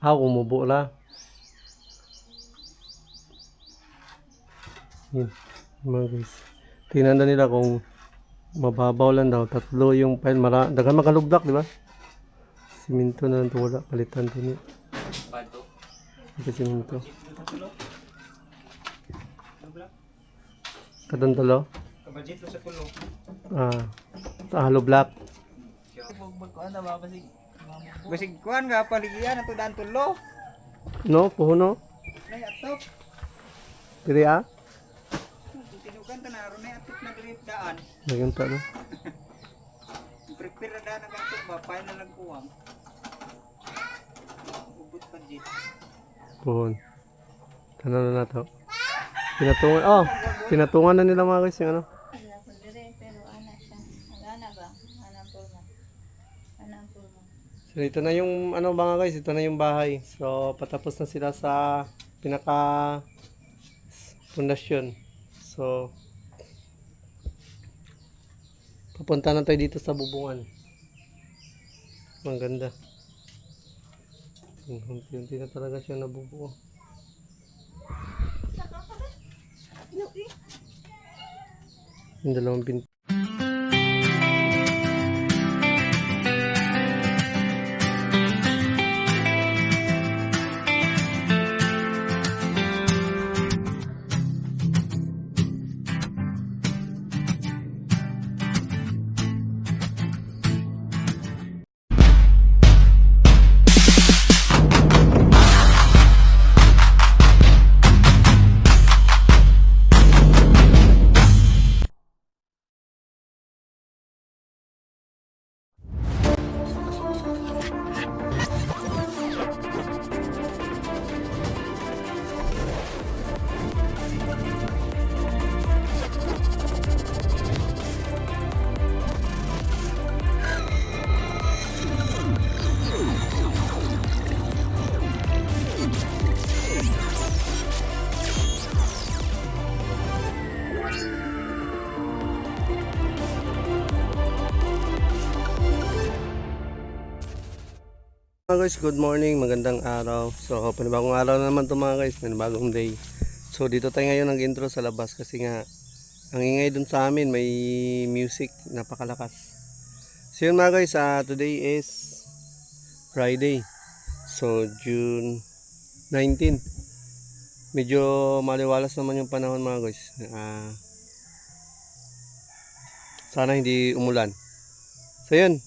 Umubo na. Yun, mga guys. Tingnan na nila kung mababaw lang daw. Tatlo yung pile. Dagan makalugdak, di ba? Siminto na lang ito. Wala. Palitan ito niya. Ito siminto. Kadon talo? Kabadget mo sa tulo. Sa hollow block. Basig kuan nga paligyan ato daan tulo. No, puhuno. Nay atop. Diri ah. Tinukan ta na ron nay atop na diri daan. Lagyan pa no. Prepare na daan ang atop ba pay na lang kuwang. Ubot budget. Puhon. Tanan na nato. Pinatungan na nila mga guys yung ano. Pero ana siya. Ana ba? Ana pulma. Ana pulma. So ito na yung ano mga guys, ito na yung bahay. So patapos na sila sa pinaka pundasyon. So papunta na tayo dito sa bubungan. Ang ganda. Unti-unti na talaga siya nabubuo. Yung dalawang pinto. Mga guys, good morning, magandang araw. So, panibagong araw na naman ito mga guys, panibagong day. So, dito tayo ngayon nag-intro sa labas kasi nga ang ingay dun sa amin, may music, napakalakas. So, yun mga guys, today is Friday. So, June 19. Medyo maliwalas naman yung panahon mga guys. Sana hindi umulan. So, yun,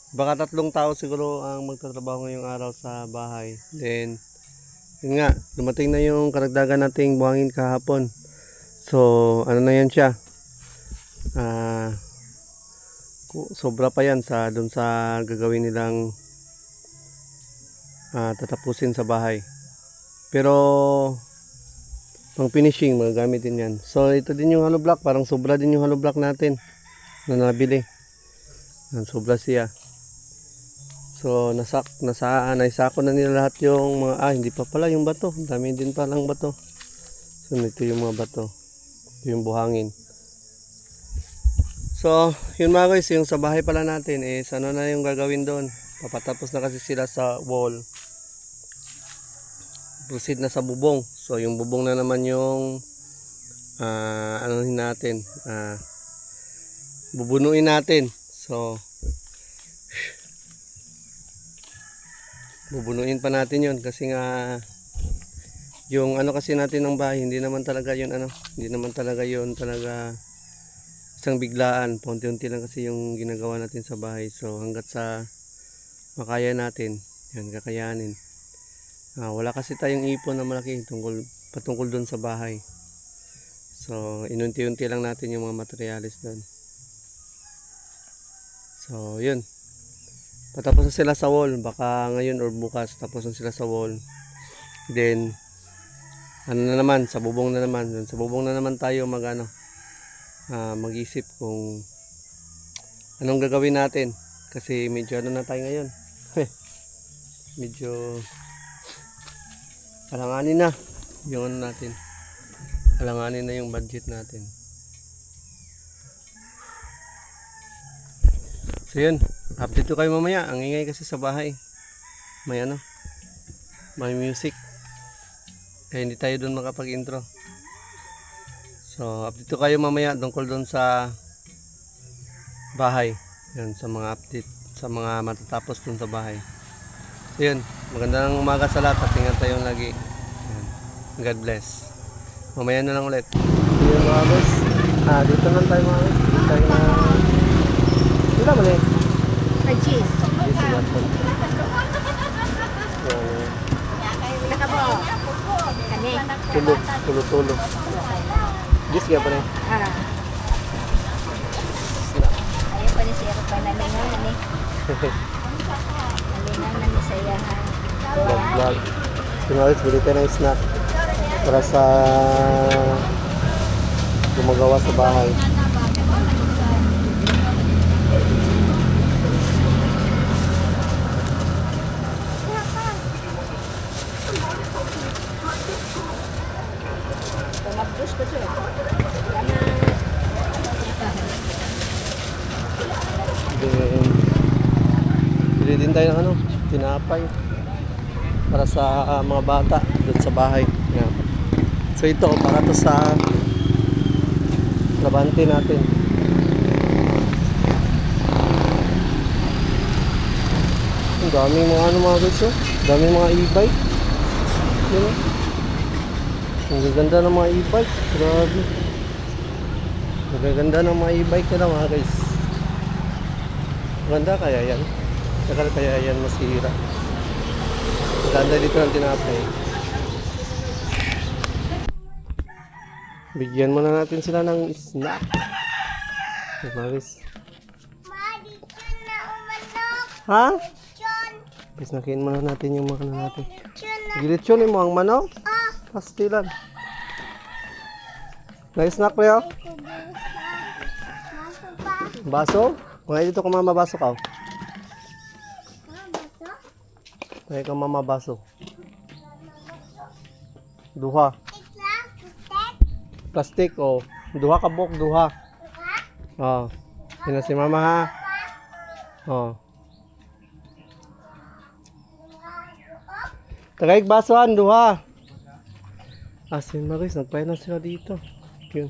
baka 3 tao siguro ang magtatrabaho ngayong araw sa bahay. Then, yun nga, dumating na yung karagdagan nating buhangin kahapon. So, ano na yan siya? Sobra pa yan sa dun sa gagawin nilang tatapusin sa bahay. Pero, pang finishing, magagamit din yan. So, ito din yung hollow block. Parang sobra din yung hollow block natin na nabili. Sobra siya. So naisako na nila lahat yung mga hindi pa pala yung bato. Dami din palang bato. So ito yung mga bato. Ito yung buhangin. So yun mga guys, yung sa bahay pala natin is ano na yung gagawin doon. Papatapos na kasi sila sa wall. Proceed na sa bubong. So yung bubong na naman yung anuhin natin. Bubunuin natin. So bubunuin pa natin yun kasi nga yung ano kasi natin ng bahay hindi naman talaga yun isang biglaan, paunti-unti lang kasi yung ginagawa natin sa bahay. So hanggat sa makaya natin yan, kakayanin. Wala kasi tayong ipon na malaki patungkol doon sa bahay. So inunti-unti lang natin yung mga materialis doon. So yun, patapos na sila sa wall, baka ngayon or bukas tapos na sila sa wall. Then ano na naman, sa bubong na naman. Sa bubong na naman tayo mag-isip kung anong gagawin natin. Kasi medyo ano na tayo ngayon. Medyo alanganin na yung ano natin. Alanganin na yung budget natin. So yun, update ko kayo mamaya. Ang ingay kasi sa bahay. May may music. Kaya hindi tayo doon makapag-intro. So, update ko kayo mamaya tungkol doon sa bahay. Yan, sa mga update, sa mga matatapos doon sa bahay. So, yun, magandang umaga sa lahat at ingat tayo lagi. Yan. God bless. Mamaya na lang ulit. Yun mga boss. Dito lang tayo mga boss. Dito tayo na... Dito mo eh. Cheese. Dito na po. Kani. Tulo. Gis kaya pa rin. Ayaw pa ni siya pa nalingan ni. Nalingan na ni saya. Vlog. Sinawis, bili tayo ng snack. Para sa gumagawa sa bahay. Tumagpus pa siya. Then, bili din tayo ng tinapay. Para sa mga bata doon sa bahay. Yan. So ito, para to sa labante natin. Ang daming mga mga guys, oh. Daming mga e-bike. Yun, oh. Ang gaganda ng mga e-bike. Grabe. Ang gaganda ng mga e-bike nila mga guys. Ganda kaya yan. Kaya yan masira. Ganda dito ng tinapay. Bigyan muna natin sila ng snack. Maris. Ha? Pisnakin muna natin yung makanan natin. Gilitsyon mo ang manok? Pastilan. Na-snack pa yun? Baso? Kung dito ko mamabaso ka. Kaya ka mamabaso. Duha. Plastic o. Duha ka buk, duha. Oh. Sino si mama ha? Oh. Tagay basuhan, duha. Asin Maris, nagpahin na sila dito. Yun.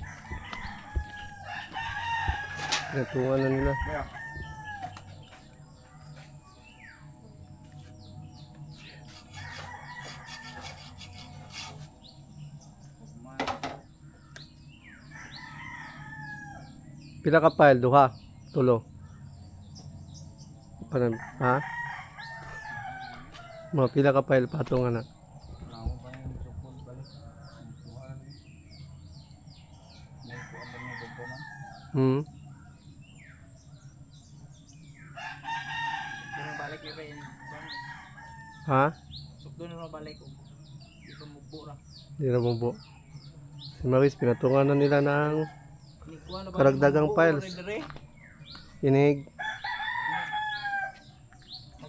Natungan na nila. Pila ka pile, duha, tulo. Para, ha? Mga pila ka pile, patungan na. Hmm. Ha? Hindi na bumbu. Si Maris, pinatungan na nila ng karagdagang files. Inig.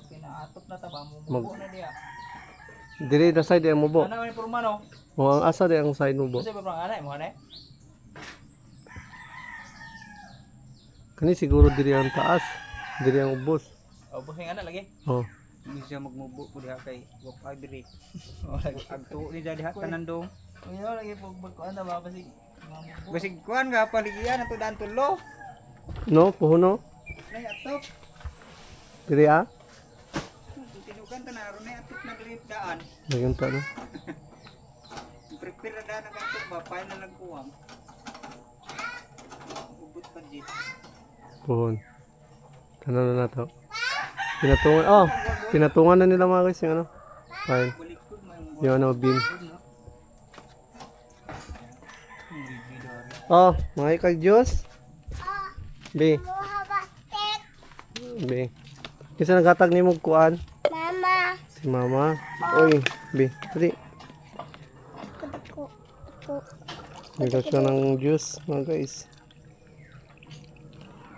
Pinaatop na taba mo Mag na diya. dili na side ang mubo. Ano man purman no? Mo ang asa di ang side mubo. Kasi pa anay mo anay. Kani siguro diri ang taas. Diri ang ubos. O busing ana lagi. Oh. Hindi siya magmubo po diha kay wak agri. O lagi agto ni diha tanan dong. Uyo lagi pagkuan na ba basig. Basig kuan nga paligian ato daan tulo. No, puhuno. Nay atop. Diri ah. Tinugan ta na aron nay atop na diri daan. Dagan ta no. Prepare na daan ang atop ba pay na lang kuwang. Ubot pa dit. Puhon. Tanan na nato. Pinatungan na nila mga guys yung ano. Fine. Balikod mo Yung ano, beam. Oh, mga ikag Diyos. B. B. Kasi naghatag ni mong kuan. Mama. Si mama. Uy, B. Dali. Bigyan siya ng juice mga guys.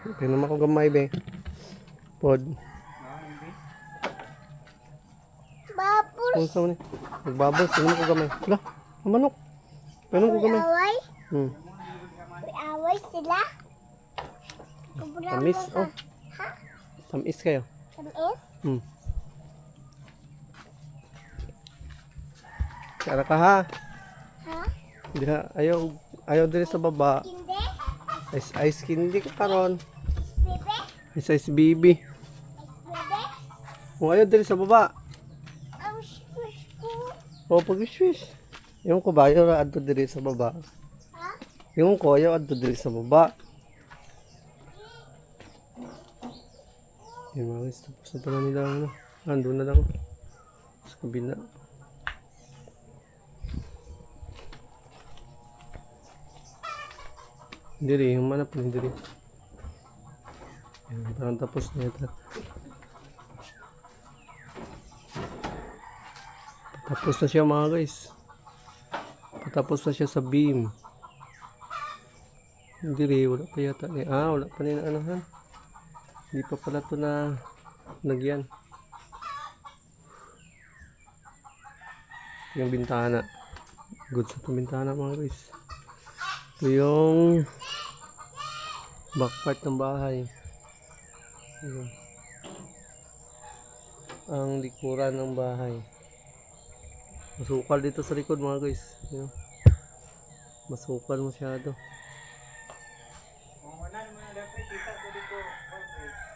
Okay naman ko gamay be. Pod. Babul. Kung saan ni? Nagbabos. Inom ko gamay. Wala. Ang manok. Inom ko gamay. Away. Hmm. Away sila. Tamis. Oh. Tamis kayo. Tamis. Hmm. Kara ka ha. Ha? Diha, ayaw diri sa baba. Hindi? Ice candy ka karon. Bebe? Ice baby. Bebe? Kung ayaw diri sa baba. Ang squish ko. O pag-swish. Yung ko ba ayaw adto diri sa baba. Ha? Yung ko ayaw adto diri sa baba. Yung mga guys, tapos na pala nila ano. Andun na lang. Sa kabila. Diri, yung manap na diri. Yan, parang tapos na ito. Tapos na siya mga guys. Patapos na siya sa beam. Diri, wala pa yata ni. Wala pa ni na anahan. Hindi pa pala ito na nagyan. Yung bintana. Good sa itong bintana mga guys. Ito yung back part ng bahay. Ayan. Ang likuran ng bahay. Masukal dito sa likod mga guys. Ayan. Masukal masyado. Kung wala naman dapat kita ko dito.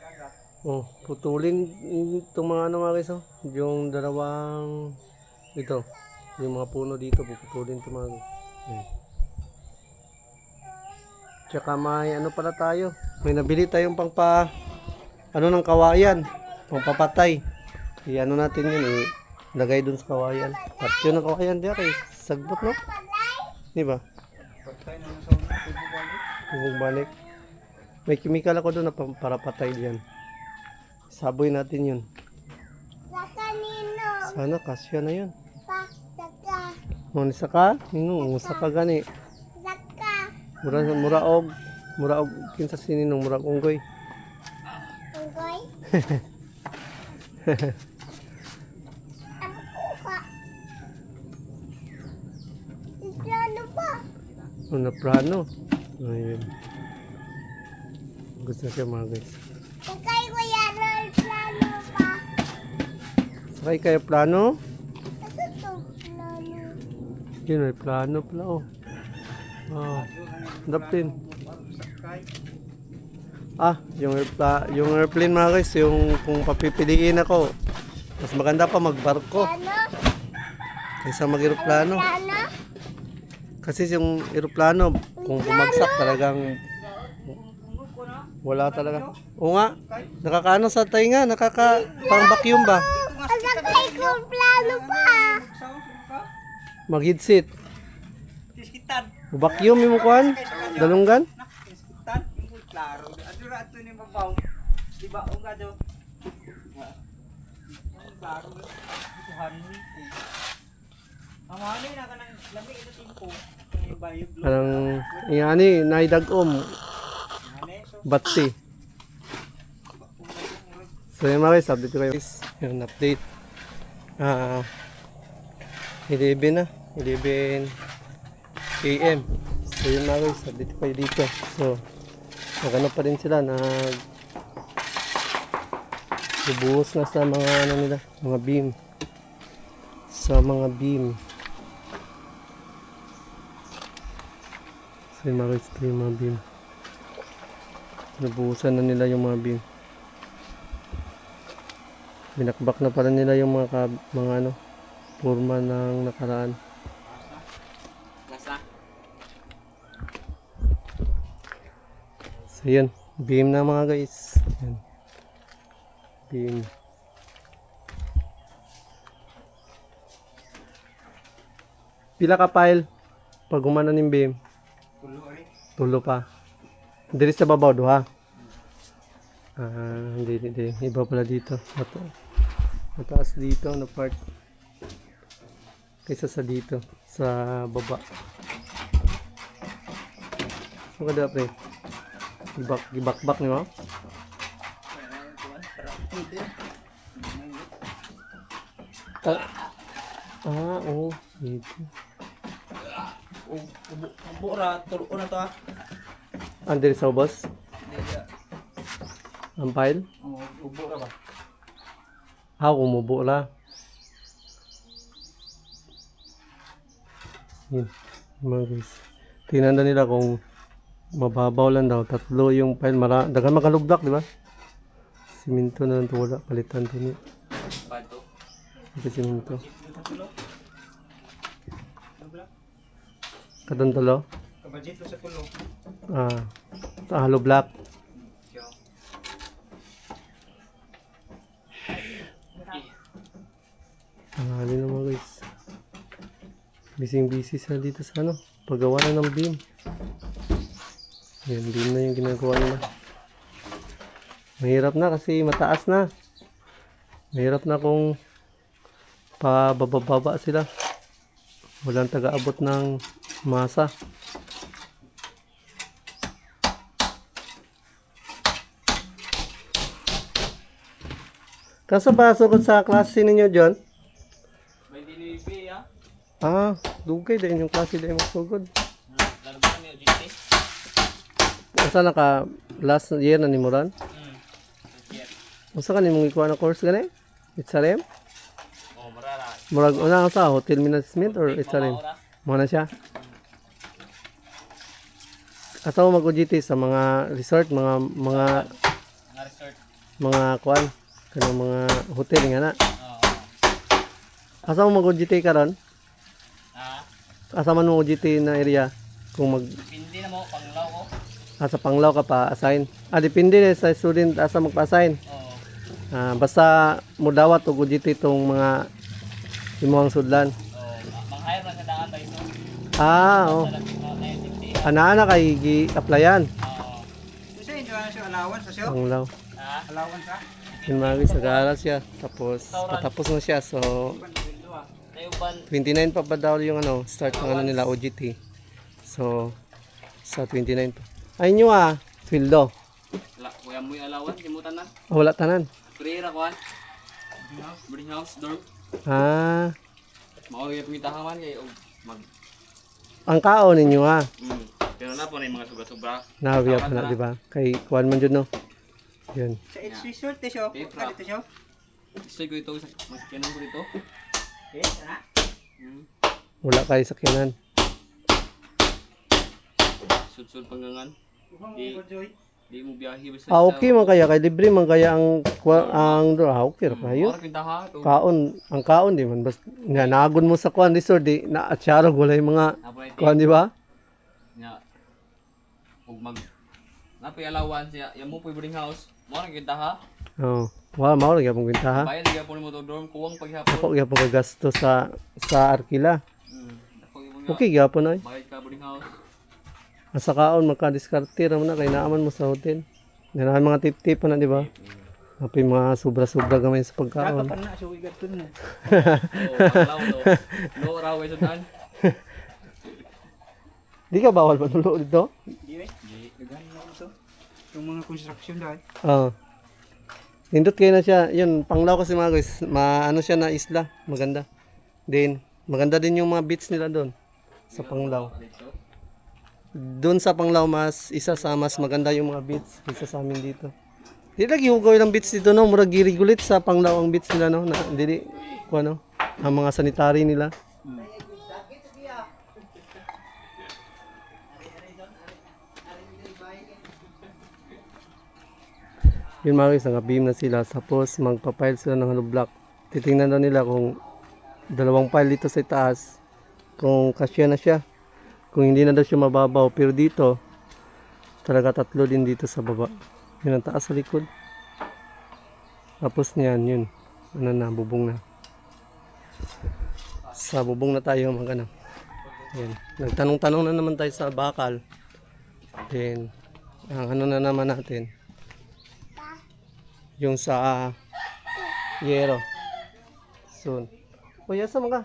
Dagat. Oh, putulin itong mga ano mga guys. Oh. Yung dalawang ito. Yung mga puno dito puputulin itong mga guys. Ayan. Tsaka may ano pala tayo. May nabili tayong pangpa ano ng kawayan. Pangpapatay. I-ano natin yun eh. Lagay dun sa kawayan. At yun ang kawayan diya kay sagbot no? Di ba? Patay na sa una. Tubo balik. Tubog balik. May chemical ako doon na para patay diyan. Saboy natin yun. Saka nino. Sana kasya na yun. Pa. Saka. Mga saka? Nino, saka gani. Saka. Muraog kinsa sininong murag unggoy. Unggoy. Ang kuha. Plano pa. Ano plano? Ayun. Gusto siya mga guys. Sakay ko yan ang plano pa. Sakay kayo plano? Kasi ito plano. Yun may plano pala oh. Dapin. Yung airplane mga guys, yung kung papipiliin ako, mas maganda pa magbarko Plano? kaysa mag-eroplano. Plano? Kasi yung eroplano, kung bumagsak talagang wala talaga. Oo nga, nakakaano sa tainga, pang vacuum ba? Ang sakay ko plano pa. Mag-headset. Kiskitan. Vacuum yung kuhan, dalunggan. Kiskitan. Yung klaro. Ato ra ato ni mabaw. Di ba o gado? Yung klaro. Tuhan mo. Ang mahali na kanang lami ito timpo. Yung bayog lo. Anong, yani, naidagom, Ane so batsi. So yun mga guys, update ko kayo. Yung update. 11 na. 11 AM. So yun mga guys, update ko kayo dito. So, nagano pa rin sila. Bubuhos na sa mga ano nila, mga beam. Sa mga beam. So yun mga guys, ito yung mga beam. Nabuhusan na nila yung mga beam. Binakbak na pala nila yung mga ano, forma ng nakaraan. lasa. So yun, beam na mga guys. Yan. Beam. Pila ka pile pag gumana ng beam? Tulo ri. Tulo pa. Diri sa babaw duha. Hindi. Iba pala dito. Mataas dito na part. Kaysa sa dito. Sa baba. Ano ka da pre? Gibakbak niyo? Oo. Dito. Ubo ra tulo na to ah. Andiri sa ubos? Ang pile? Ubo ra ba? Umubo la. Yun, mga guys. Tingnan na nila kung mababaw lang daw. 3 yung pile. Dagan makalubdak, di ba? Siminto na lang ito. Wala. Palitan ito niya. Bato. Ito siminto. Katong 3? Kabadjit sa tulo. Sa hollow block. Tanghali na mga guys. Busy sila dito sa paggawa na ng beam. Yan, beam na yung ginagawa nila. Mahirap na kasi mataas na. Mahirap na kung pababa sila. Walang taga-abot ng masa. Kasa ba sukod sa klase ninyo, John? May dinibi ya. Dugay dahil yung klase dahil magsugod. Lagyan niyo GT. Asa na ka last year na ni Moran? Usa ka ni mong ikuha na course gani? Itsalem? Oh, marara. Murag una sa hotel management or Itsalem? Mo na siya. Asa mo mag-UGT sa mga resort, mga Mga resort. mga kuan, kanang mga hotel nga na. Oo. Asa mo mag-UGT karon? Asa man mo UGT na area kung mag Pindi na mo panglaw ko. sa Panglao ka pa assign. Depende sa student asa magpa-assign. Oo. Basta mo dawat og UGT itong mga imuhang sudlan. Mang-hire man sa daan ba ito? Oo. Ana kay gi-applyan. Oo. Kasi hindi na siya allowance siya. Panglao. Allowance ha? Yung mga guys, nag-aaral siya. Patapos na siya. So, 29 pa ba daw yung start ng nila OGT. So, sa 29 pa. Ayun nyo Fildo. Kuya mo yung allowance, kimutan na. Wala tanan. Prera ko boarding house, dorm. Mao yung pumitahaman kay mag. Ang kaon ninyo Pero na po na yung mga sobra-sobra. Nahabiya pa na, di ba? Kay kuwan man dyan, no? Yun. Sa it's resort siya. Dito siya. Gusto ko ito sa masakyanan ko dito. Sana. Wala kayo sakyanan. Sud-sud panggangan. Di mo biyahe basta. Okay man kaya kay libre man kaya ang okay ra kayo. Ora pintaha to. Ang kaon di man basta nagun mo sa kuan resort di na atsara walay mga kuan di ba? Nya. Ug mag napi allowance ya, mo po boarding house. Mo ra kintaha. Oh. Mao ra gyapon kwenta ha. Bayad gyapon mo to dorm kuwang paghapon. Ako gyapon ka gasto sa arkila. Okay gyapon ay. Bayad ka boarding house. Asa kaon magka-diskarte ra man na kay naaman mo sa hotel. Nanahan mga tip-tip na di ba? Api mga sobra-sobra gamay sa pagkaon. Dapat na so igatun mo. Oh, paglaw to. No raw ay sudan. Di ka bawal manulo dito? Di eh. Di dagan mo to. Yung mga construction dai. Nindot kayo na siya. Yun, Panglao kasi mga guys. Ano siya na isla. Maganda. Then, maganda din yung mga beach nila doon. Sa Panglao. Doon sa Panglao, isa sa mas maganda yung mga beach. Isa sa amin dito. Di lagi hugoy ng beach dito, no? Murag i-regulate sa Panglao ang beach nila, no? Hindi, ano? Ang mga sanitary nila. Yun mga guys, naka-beam na sila. Tapos magpa-pile sila ng hollow block. Titingnan daw nila kung 2 pile dito sa taas. Kung kasya na siya. Kung hindi na daw siya mababaw. Pero dito, talaga 3 din dito sa baba. Yun ang taas sa likod. Tapos niyan, yun. Ano na, bubong na. Sa bubong na tayo mag-ano. Yan. Nagtanong-tanong na naman tayo sa bakal. Then, ang ano na naman natin. Yung sa yero. Soon. Kuya, sama ka.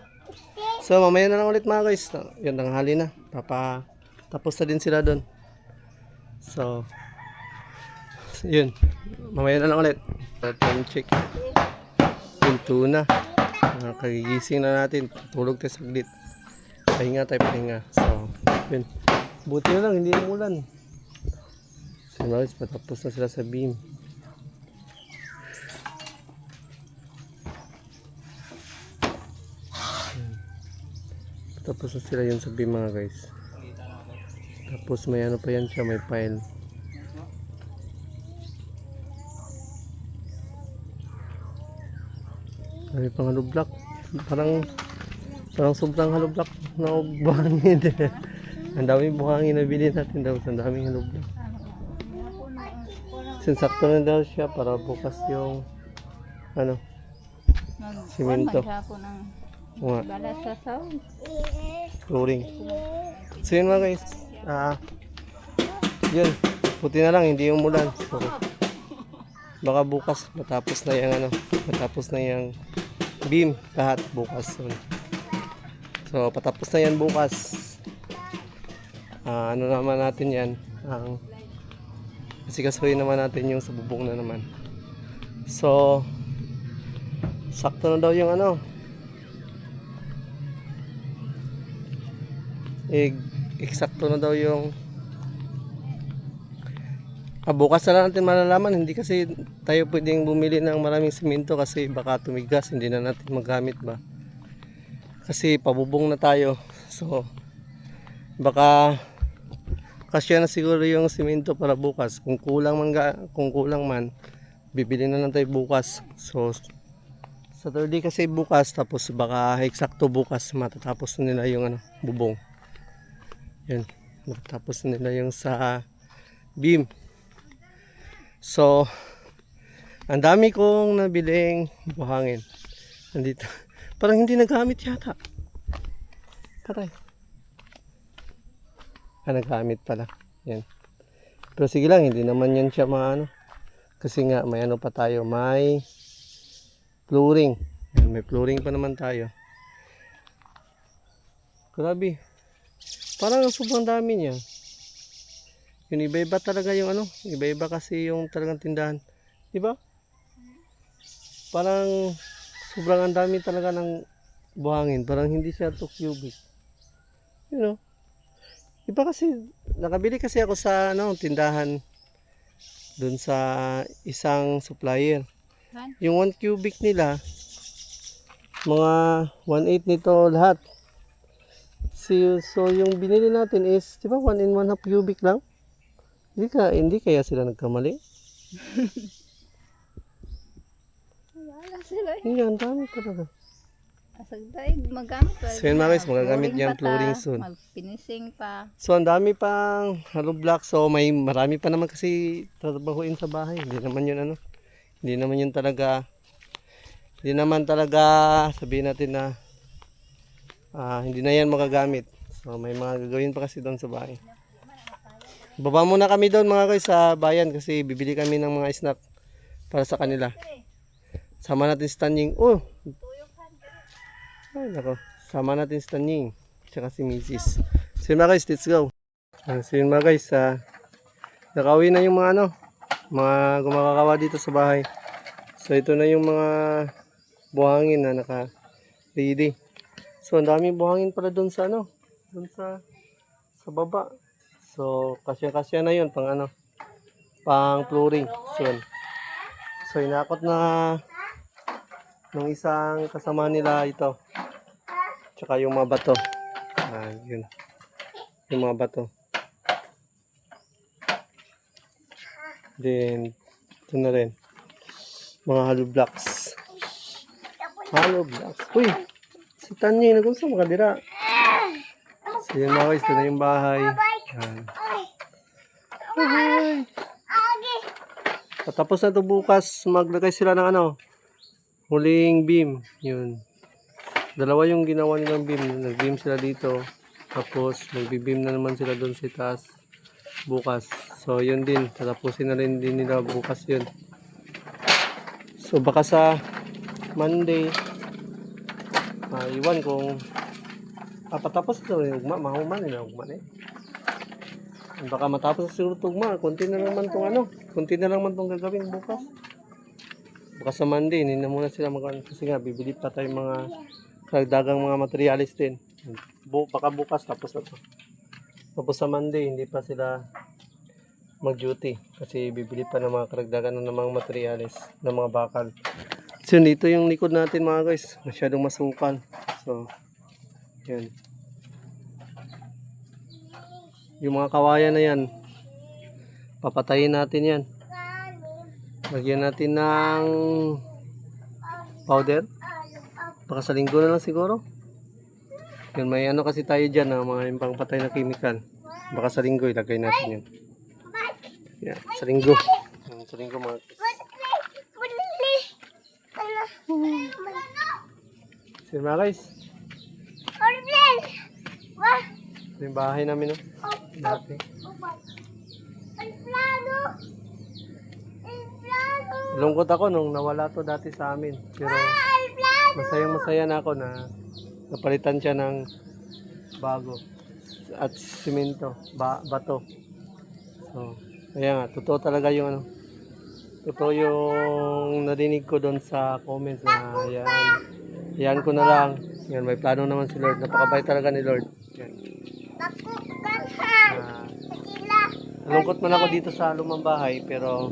So, mamaya na lang ulit mga guys. Yan, tanghali na. Tapos na din sila doon. So, yun. Mamaya na lang ulit. Time check. Pinto na. Kagigising na natin. Tulog tayo saglit. Pahinga tayo, pahinga. So, yun. Buti na lang, hindi umulan. So, mga guys, patapos na sila sa beam. Tapos na sila yun sa beam mga guys. Tapos may ano pa yan siya, may pile. May pang hollow block. Parang sobrang hollow block na buhangin. Ang daming buhangin na bilhin natin daw. Ang daming hollow block. Sinsakto na daw siya para bukas yung ano, simento. Maghapon ng Nga, bala sa sound. flooring. So yun mga guys. Yun. Puti na lang, hindi umulan. So, baka bukas matapos na yung ano, matapos na yung beam lahat bukas. So patapos na yan bukas. Ano naman natin yan, asikasuhin naman natin yung sa bubong na naman. So sakto na daw yung ano, eksakto na daw yung bukas na lang natin malalaman. Hindi kasi tayo pwedeng bumili ng maraming simento kasi baka tumigas, hindi na natin magamit ba, kasi pabubong na tayo. So baka kasya na siguro yung simento para bukas. Kung kulang man bibili na lang tayo bukas. So Saturday kasi bukas, tapos baka eksakto bukas matatapos na nila yung ano, bubong. Yan, matatapos na nila yung sa beam. So ang dami kong nabiling buhangin nandito. Parang hindi nagamit yata. Taray. Nagamit pala. Yan. Pero sige lang, hindi naman yan siya maano. Kasi nga may ano pa tayo, may flooring. Yan, may flooring pa naman tayo. Grabe. Parang sobrang dami niya. Yung iba-iba talaga yung ano, iba-iba kasi yung talagang tindahan. Di ba? Parang sobrang ang dami talaga ng buhangin. Parang hindi siya 2 cubic. You know? Iba kasi, nakabili kasi ako sa ano, tindahan dun sa isang supplier. Yung 1 cubic nila, mga 1/8 nito lahat. So yung binili natin is, di ba 1 and 1/2 cubic lang? Hindi kaya sila nagkamali? Wala sila. Hindi, ang dami talaga. Asagday, magamit pa. So yun mga guys, magagamit yan flooring soon. Magpinising pa. So ang dami pang hollow block. So marami pa naman kasi trabahuin sa bahay. Hindi naman yun ano. Hindi naman talaga sabihin natin na hindi na yan magagamit. So may mga gagawin pa kasi doon sa bahay. Baba muna kami doon mga guys sa bayan kasi bibili kami ng mga snack para sa kanila. Sama natin si Tanying. Oh! Ay nako. Sama natin si Tanying. Tsaka si Mrs. So yun mga guys, let's go. So yun mga guys, nakauwi na yung mga ano, mga gumagagawa dito sa bahay. So ito na yung mga buhangin na naka-ready. So ang daming buhangin pala doon sa ano, doon sa baba. So kasya-kasya na yun pang ano, pang flooring. So inakot na nung isang kasama nila ito. Tsaka yung mga bato. Yun. Yung mga bato. Then ito na rin. Mga hollow blocks. Hollow blocks. Uy! Si Tanya, nag-usa makadira. So yun mga guys, ito na yung bahay. Yan. Hi! Tapos na ito bukas, maglagay sila ng ano, huling beam. Yun. Dalawa yung ginawa nilang beam. Nag-beam sila dito. Tapos magbi-beam na naman sila doon sa taas bukas. So yun din, tatapusin na rin din nila bukas yun. So baka sa Monday, iwan kung patapos ito yung ugma, mahuman nila ugma eh. Baka matapos siguro ito ugma, konti na naman itong ano, konti na naman itong gagawin bukas. Baka sa Monday, hindi na muna sila kasi nga bibili pa tayong mga karagdagang mga materialis din. Baka bukas tapos na ito. Tapos sa Monday, hindi pa sila mag-duty kasi bibili pa ng mga karagdagan ng mga materialis ng mga bakal. So dito yung likod natin mga guys, masyadong masukal. So yun. Yung mga kawayan na yan, papatayin natin yan. Lagyan natin ng powder. Baka sa linggo na lang siguro. Yun, may ano kasi tayo dyan na mga pangpatay na chemical. Baka sa linggo ilagay natin yun. Yan, sa linggo. Yan, sa linggo mga so yun mga guys. Ito yung bahay namin, no? Dati. Lungkot ako nung nawala to dati sa amin. Pero masayang masaya na ako na napalitan siya ng bago. At simento, bato. So, kaya nga, totoo talaga yung ano. Totoo yung narinig ko doon sa comments na yan ko na lang. Yan, may plano naman si Lord. Napakabait talaga ni Lord. Yan. Nalungkot man ako dito sa lumang bahay, pero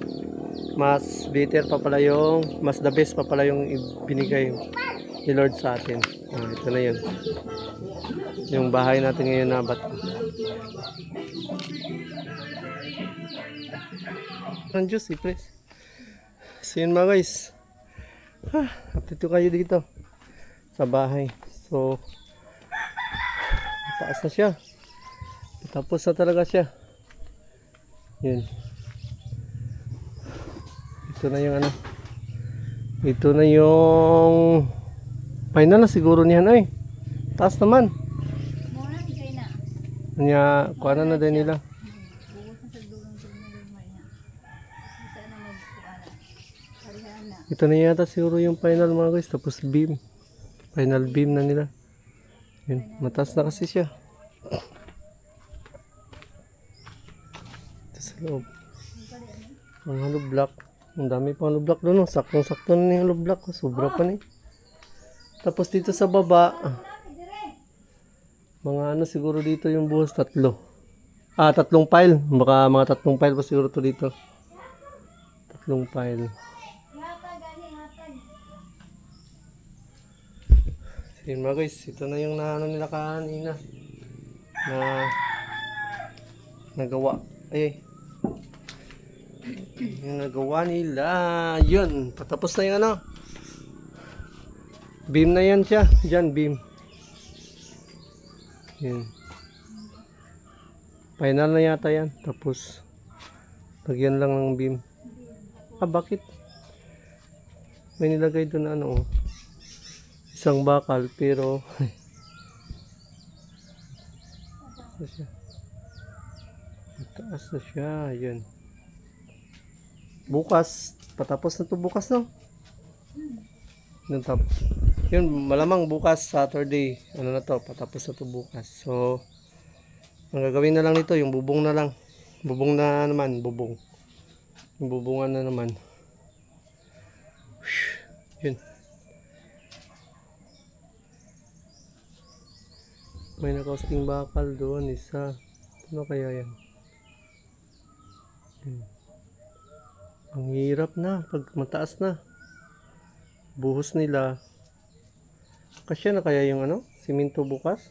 mas better pa pala yung, mas the best pa pala yung binigay ni Lord sa atin. Ito na yun. Yung bahay natin ngayon na bato. Ang Diyos, i-press. So yun mga guys. Update ko kayo dito sa bahay. So, mataas na siya. Tapos na talaga siya. Yun. Ito na yung ano. Ito na yung final na siguro niyan ay. Taas naman. Muna si Kay na. Kanya, kuha na din nila. Bukas na sa dulong sa mga lumay na. Isa na magkuana. Parihan na. Ito na yata siguro yung final mga guys. Tapos beam. Final beam na nila. Yun. Mataas na kasi siya. Ito sa loob. Ang hollow block. Ang dami pang hollow block doon. Saktong-sakto na yung hollow block. Sobra pa na eh. Tapos dito sa baba. Mga ano siguro dito yung buhos. 3. 3 pile. Baka mga 3 pile pa siguro to dito. 3 pile. Yun mga guys, ito na yung naano nila kanina na nagawa. Ay, yung nagawa nila. Yun, patapos na yung ano. Beam na yan siya. Diyan, beam. Yun. Final na yata yan. Tapos, lagyan lang ng beam. Bakit? May nilagay doon na ano, oh. Isang bakal pero mataas na siya. Yun. Bukas, patapos na to bukas, no? Yun, malamang bukas Saturday. Ano na to, patapos na to bukas. So, ang gagawin na lang nito, yung bubong na lang. Bubong na naman, bubong. Yung bubungan na naman. Yun. May nakosting bakal doon, isa. Ano kaya yan? Ang hirap na, pag mataas na. Buhos nila. Kasya na kaya yung ano? Simento bukas?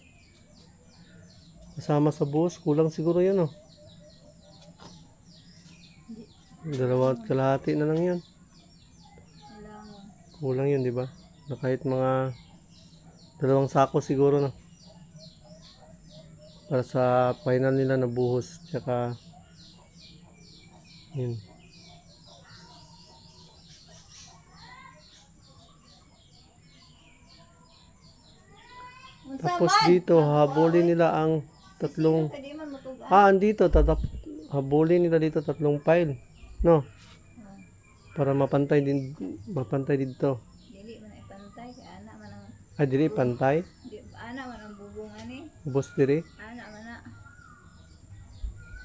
Kasama sa buhos, kulang siguro yan, oh. 2.5 na lang yan. Kulang yun, di ba? Na kahit mga 2 sako siguro, no? Para sa final nila na buhos. Tsaka yun. Tapos dito habulin nila ang 3. Andito habulin nila dito 3 pile, no? Para mapantay dito. Dili man ipantay kay ana man ang Dili pantay. ana man ang bubong ani. Ubos diri. Ana man na.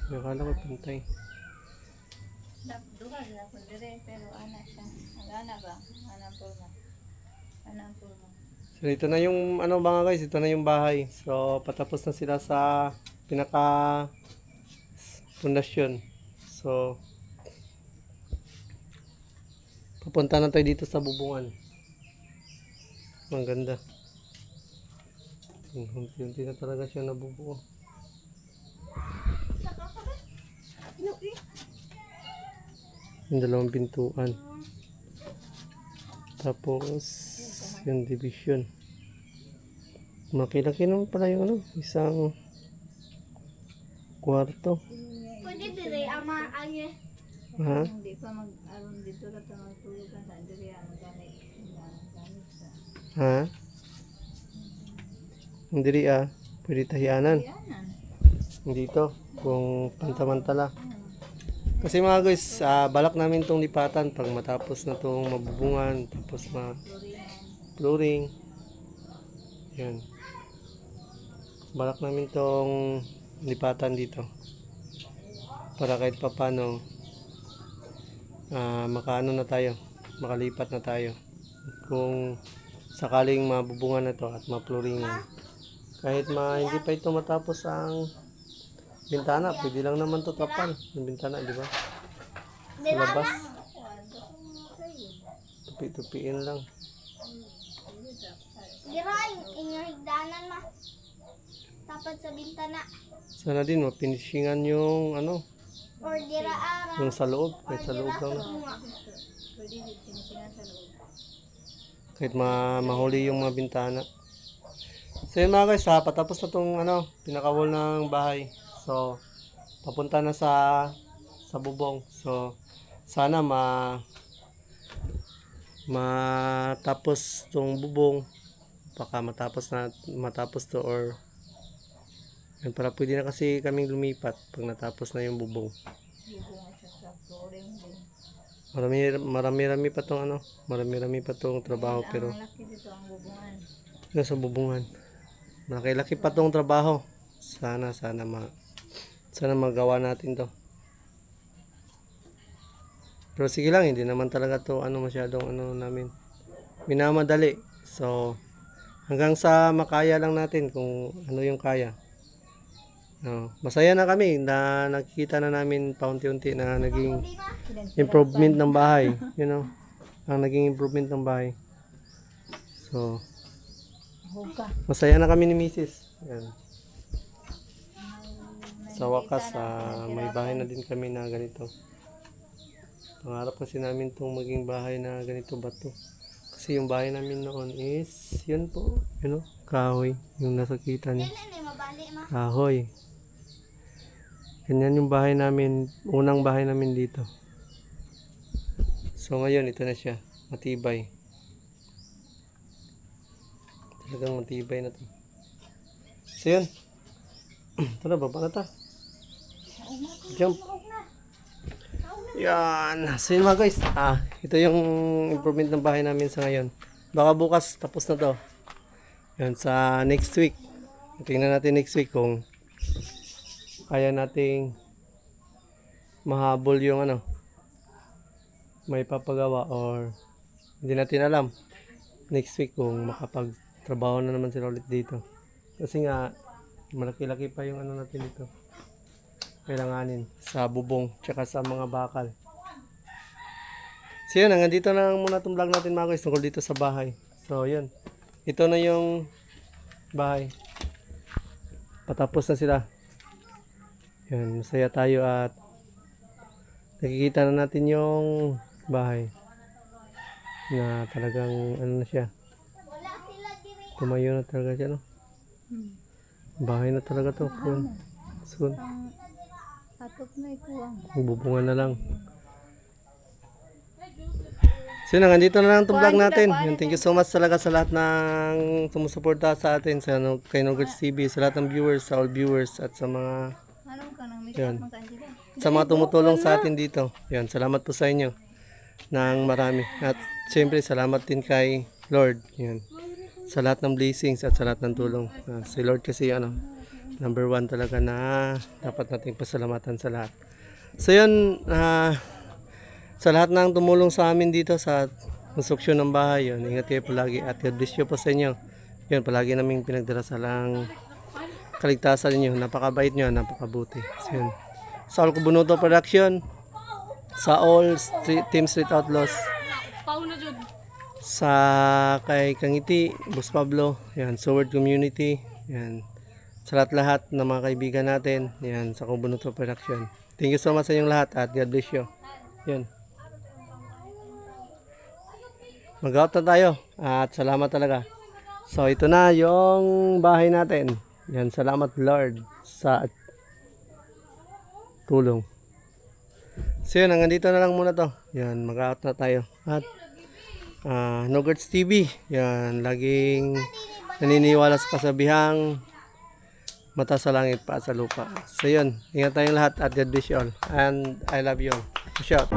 Nakala ko pantay. Duha na ko dire pero ana siya. Ana ba? Ana pulma. Ana pulma. So ito na yung ano mga guys, ito na yung bahay. So patapos na sila sa pinaka pundasyon. So papunta na tayo dito sa bubungan. Ang ganda. Unti-unti na talaga siya nabubuo. Yung dalawang pintuan. Tapos, yung division. Makilaki naman pala yung ano, isang kwarto. Pwede dire ama anye. Ha? Hindi pa mag-aron dito na ito magtulog ka sa diri ang gamit. Gamit sa Ha? Hindi pwede tahianan. yanan. Dito, kung pansamantala. Kasi mga guys, balak namin tong lipatan pag matapos na tong mabubungan, tapos flooring. Yan. Balak namin tong lipatan dito. Para kahit papano, makaano na tayo, makalipat na tayo. Kung sakaling mabubungan na to at ma-flooringan. Kahit hindi pa ito matapos ang bintana, pwede lang naman to tapal yung bintana, di ba? Sa labas. Tupi-tupiin lang. Dira inyong higdanan ma. Tapad sa bintana. Sana din mapinishingan yung Or dira ara. yung sa loob, kahit sa loob lang. Pwede din sinisingan sa loob. Kahit mahuli yung mga bintana. So yun mga guys, patapos na tong pinaka-wall ng bahay. So papunta na sa bubong. So sana matapos tong bubong. Baka matapos to, or yun, para pwede na kasi kaming lumipat pag natapos na yung bubong. Bubungan siya sa flooring din. Marami pa tong marami pa tong trabaho, pero Ang laki dito ang bubungan. nasa bubungan. Malaki pa tong trabaho. Sana magawa natin to. Pero sige lang, hindi naman talaga to masyadong namin minamadali. So hanggang sa makaya lang natin kung ano yung kaya. Masaya na kami na nakikita na namin paunti-unti na naging improvement ng bahay, ang naging improvement ng bahay. So Huga. masaya na kami ni Mrs. Yan. Sa wakas, may bahay na din kami na ganito. Pangarap kasi namin itong maging bahay na ganito ba to. Kasi yung bahay namin noon is, yun po, kahoy. Yung nasakita niyo. Dili mabali ma. Kahoy. Ganyan yung bahay namin, unang bahay namin dito. So ngayon, ito na siya. Matibay. Talagang matibay na to. So yun. Tara, baba na ta. Jump. Yan. So yun mga guys. Ito yung improvement ng bahay namin sa ngayon. Baka bukas tapos na to. Yan, sa next week. Tingnan natin next week kung kaya nating mahabol yung may papagawa, or hindi natin alam next week kung makapagtrabaho na naman sila ulit dito. Kasi nga malaki-laki pa yung natin dito. Kailanganin sa bubong tsaka sa mga bakal. So yun, hanggang dito na lang muna itong vlog natin mga guys tungkol dito sa bahay. So yun, ito na yung bahay. Patapos na sila. Yan, masaya tayo at nakikita na natin yung bahay na talagang na siya. Wala sila diri. Tumayo na talaga siya, Bahay na talaga to. Soon. Patok na ikuwang. Bubungan na lang. So yun, nandito na lang itong vlog natin. Yun, thank you so much talaga sa lahat ng sumusuporta sa atin, kay Nogurts TV, sa lahat ng viewers, sa all viewers, at sa mga Anong ka nang make Yan. up magkandila? sa mga tumutulong sa atin dito. Yan, salamat po sa inyo ng marami. At siyempre, salamat din kay Lord. Yan. Sa lahat ng blessings at sa lahat ng tulong. Si Lord kasi number one talaga na dapat nating pasalamatan sa lahat. So yun, sa lahat ng tumulong sa amin dito sa konstruksyon ng bahay, yun, ingat kayo palagi at God bless you po sa inyo. Yun, palagi naming pinagdarasal ang kaligtasan niyo. Napakabait niyo, napakabuti. So yun. Sa All Kubunuto Production, sa All Team Street Outlaws, sa kay Kangiti, Boss Pablo, yan, Sword Community, yan, sa lahat ng mga kaibigan natin, yan, sa Kubunuto Production. Thank you so much sa inyong lahat at God bless you. Yun. Mag-out na tayo at salamat talaga. So ito na yung bahay natin. Yan, salamat Lord sa tulong. So yun, hanggang dito na lang muna to. Yan, mag-out na tayo. At Nogarts TV. Yan, laging naniniwala sa kasabihang mata sa langit pa sa lupa. So yun, ingat tayong lahat at God bless you all. And I love you all. Shout.